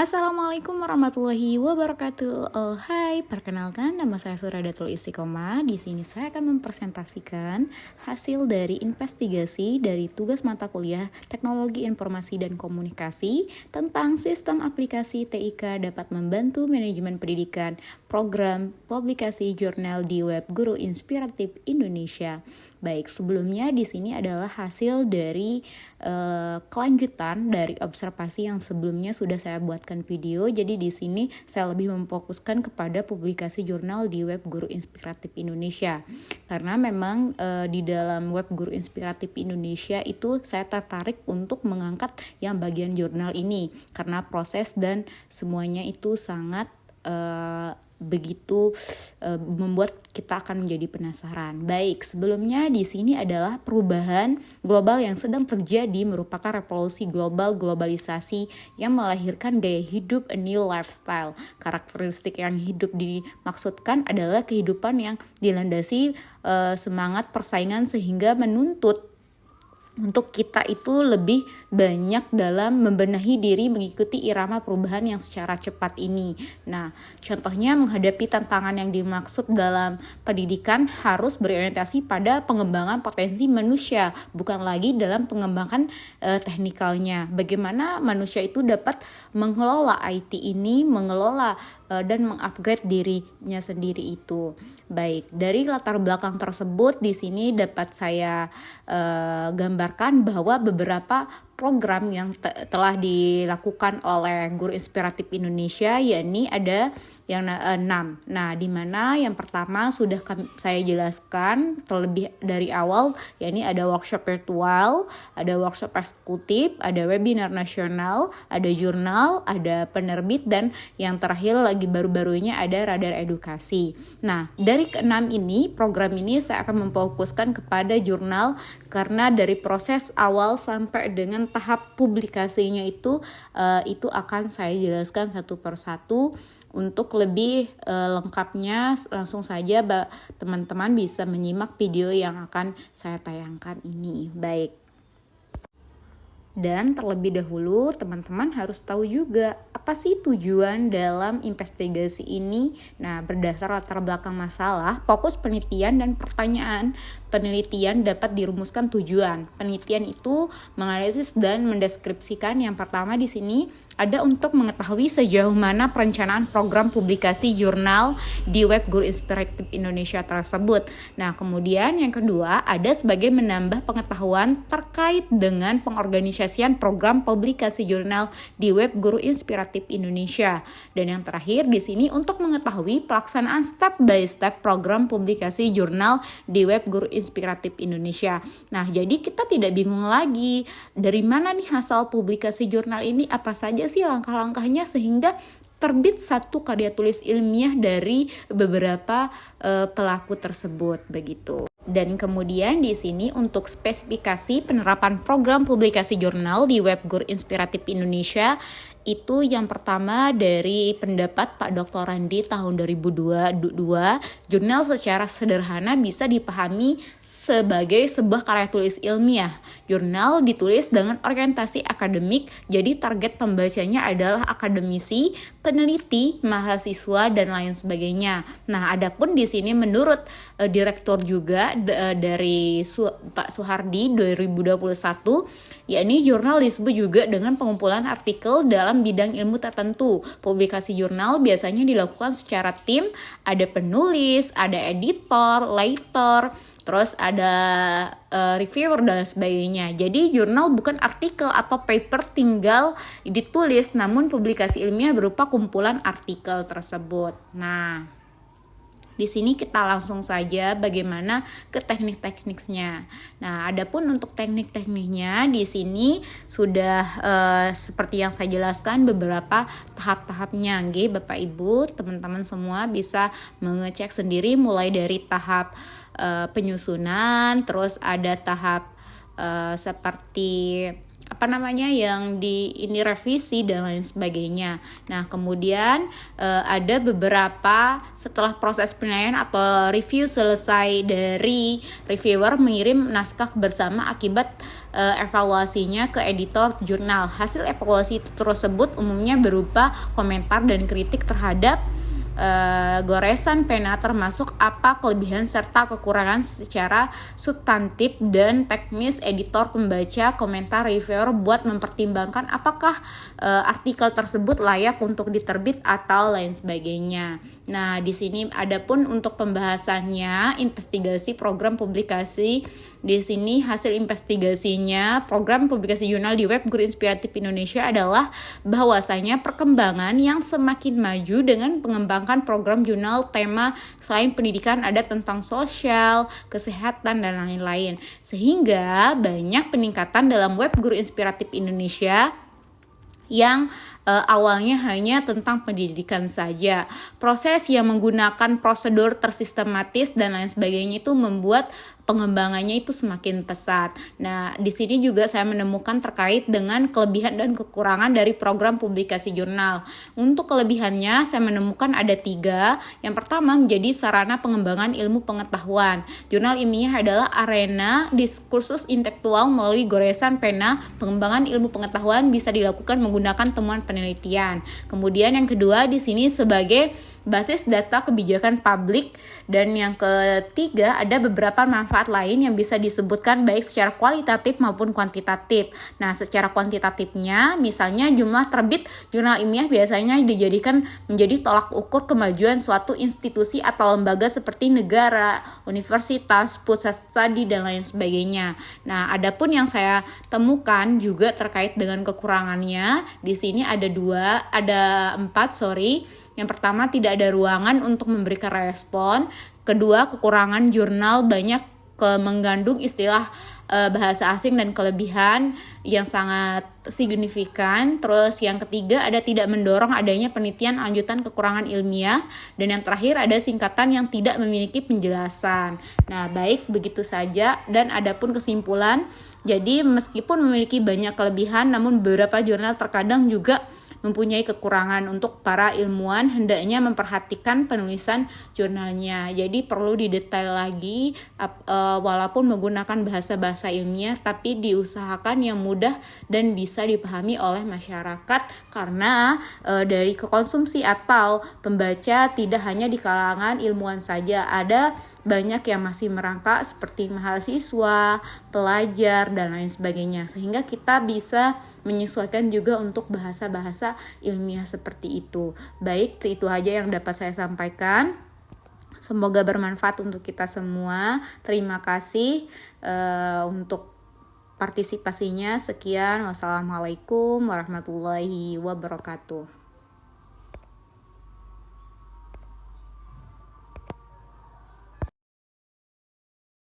Assalamualaikum warahmatullahi wabarakatuh. Hai, perkenalkan nama saya Suradatul Istiqomah. Di sini saya akan mempresentasikan hasil dari investigasi dari tugas mata kuliah Teknologi Informasi dan Komunikasi tentang sistem aplikasi TIK dapat membantu manajemen pendidikan, program, publikasi jurnal di web Guru Inspiratif Indonesia. Baik, sebelumnya di sini adalah hasil dari kelanjutan dari observasi yang sebelumnya sudah saya buatkan video. Jadi di sini saya lebih memfokuskan kepada publikasi jurnal di web Guru Inspiratif Indonesia. Karena memang di dalam web Guru Inspiratif Indonesia itu saya tertarik untuk mengangkat yang bagian jurnal ini karena proses dan semuanya itu sangat begitu membuat kita akan menjadi penasaran. Baik, sebelumnya di sini adalah perubahan global yang sedang terjadi merupakan revolusi globalisasi yang melahirkan gaya hidup, a new lifestyle. Karakteristik yang hidup dimaksudkan adalah kehidupan yang dilandasi semangat persaingan sehingga menuntut untuk kita itu lebih banyak dalam membenahi diri mengikuti irama perubahan yang secara cepat ini. Nah, contohnya menghadapi tantangan yang dimaksud dalam pendidikan harus berorientasi pada pengembangan potensi manusia, bukan lagi dalam pengembangan teknikalnya. Bagaimana manusia itu dapat mengelola IT ini, mengelola dan mengupgrade dirinya sendiri itu. Baik, dari latar belakang tersebut di sini dapat saya gambarkan bahwa beberapa program yang telah dilakukan oleh Guru Inspiratif Indonesia, yakni ada yang 6. Nah, di mana yang pertama sudah saya jelaskan terlebih dari awal, yakni ada workshop virtual, ada workshop eksekutif, ada webinar nasional, ada jurnal, ada penerbit, dan yang terakhir lagi baru-barunya ada radar edukasi. Nah, dari ke-6 ini, program ini saya akan memfokuskan kepada jurnal karena dari proses awal sampai dengan tahap publikasinya itu akan saya jelaskan satu persatu. Untuk lebih lengkapnya langsung saja teman-teman bisa menyimak video yang akan saya tayangkan ini. Baik. Dan terlebih dahulu teman-teman harus tahu juga apa sih tujuan dalam investigasi ini. Nah, berdasar latar belakang masalah, fokus penelitian dan pertanyaan penelitian dapat dirumuskan tujuan. Penelitian itu menganalisis dan mendeskripsikan. Yang pertama di sini ada untuk mengetahui sejauh mana perencanaan program publikasi jurnal di web Guru Inspiratif Indonesia tersebut. Nah, kemudian yang kedua ada sebagai menambah pengetahuan terkait dengan pengorganisasian program publikasi jurnal di web Guru Inspiratif Indonesia. Dan yang terakhir di sini untuk mengetahui pelaksanaan step by step program publikasi jurnal di web Guru Inspiratif Indonesia. Nah, jadi kita tidak bingung lagi dari mana nih hasil publikasi jurnal ini, apa saja sih langkah-langkahnya sehingga terbit satu karya tulis ilmiah dari beberapa pelaku tersebut begitu. Dan kemudian di sini untuk spesifikasi penerapan program publikasi jurnal di web Guru Inspiratif Indonesia itu yang pertama dari pendapat Pak Dr. Randi tahun 2022, jurnal secara sederhana bisa dipahami sebagai sebuah karya tulis ilmiah. Jurnal ditulis dengan orientasi akademik, jadi target pembacanya adalah akademisi, peneliti, mahasiswa, dan lain sebagainya. Nah, adapun di sini menurut direktur juga dari Pak Suhardi 2021, yakni jurnal disebut juga dengan pengumpulan artikel dalam bidang ilmu tertentu. Publikasi jurnal biasanya dilakukan secara tim, ada penulis, ada editor, later, terus ada reviewer dan sebagainya. Jadi jurnal bukan artikel atau paper tinggal ditulis, namun publikasi ilmiah berupa kumpulan artikel tersebut. Nah, di sini kita langsung saja bagaimana ke teknik-tekniknya. Nah, adapun untuk teknik-tekniknya di sini sudah seperti yang saya jelaskan beberapa tahap-tahapnya. Nggih, Bapak Ibu, teman-teman semua bisa mengecek sendiri mulai dari tahap penyusunan, terus ada tahap seperti yang ini revisi dan lain sebagainya. Nah, kemudian ada beberapa setelah proses penilaian atau review selesai dari reviewer mengirim naskah bersama akibat evaluasinya ke editor jurnal. Hasil evaluasi tersebut umumnya berupa komentar dan kritik terhadap goresan pena, termasuk apa kelebihan serta kekurangan secara substantif dan teknis editor, pembaca, komentar reviewer buat mempertimbangkan apakah artikel tersebut layak untuk diterbit atau lain sebagainya. Nah, di sini adapun untuk pembahasannya investigasi program publikasi. Di sini hasil investigasinya program publikasi jurnal di web Guru Inspiratif Indonesia adalah bahwasanya perkembangan yang semakin maju dengan pengembangan program jurnal tema selain pendidikan ada tentang sosial, kesehatan, dan lain-lain. Sehingga banyak peningkatan dalam web Guru Inspiratif Indonesia yang awalnya hanya tentang pendidikan saja. Proses yang menggunakan prosedur tersistematis dan lain sebagainya itu membuat pengembangannya itu semakin pesat. Nah, di sini juga saya menemukan terkait dengan kelebihan dan kekurangan dari program publikasi jurnal. Untuk kelebihannya saya menemukan ada 3. Yang pertama, menjadi sarana pengembangan ilmu pengetahuan. Jurnal ilmiah adalah arena diskursus intelektual melalui goresan pena. Pengembangan ilmu pengetahuan bisa dilakukan menggunakan temuan penelitian. Kemudian yang kedua di sini sebagai basis data kebijakan publik, dan yang ketiga ada beberapa manfaat lain yang bisa disebutkan baik secara kualitatif maupun kuantitatif. Nah, secara kuantitatifnya misalnya jumlah terbit jurnal ilmiah biasanya dijadikan menjadi tolak ukur kemajuan suatu institusi atau lembaga seperti negara, universitas, pusat studi, dan lain sebagainya. Nah, adapun yang saya temukan juga terkait dengan kekurangannya, di sini ada 4. Yang pertama, tidak ada ruangan untuk memberikan respon. Kedua, kekurangan jurnal banyak mengandung istilah bahasa asing dan kelebihan yang sangat signifikan. Terus yang ketiga, ada tidak mendorong adanya penelitian lanjutan kekurangan ilmiah. Dan yang terakhir, ada singkatan yang tidak memiliki penjelasan. Nah, baik, begitu saja. Dan adapun kesimpulan, jadi meskipun memiliki banyak kelebihan, namun beberapa jurnal terkadang juga mempunyai kekurangan. Untuk para ilmuwan hendaknya memperhatikan penulisan jurnalnya. Jadi perlu didetail lagi, walaupun menggunakan bahasa-bahasa ilmiah, tapi diusahakan yang mudah dan bisa dipahami oleh masyarakat, karena dari konsumsi atau pembaca tidak hanya di kalangan ilmuwan saja, ada banyak yang masih merangkak seperti mahasiswa, pelajar, dan lain sebagainya, sehingga kita bisa menyesuaikan juga untuk bahasa-bahasa ilmiah seperti itu. Baik, itu aja yang dapat saya sampaikan. Semoga bermanfaat untuk kita semua. Terima kasih untuk partisipasinya. Sekian, wassalamualaikum warahmatullahi wabarakatuh.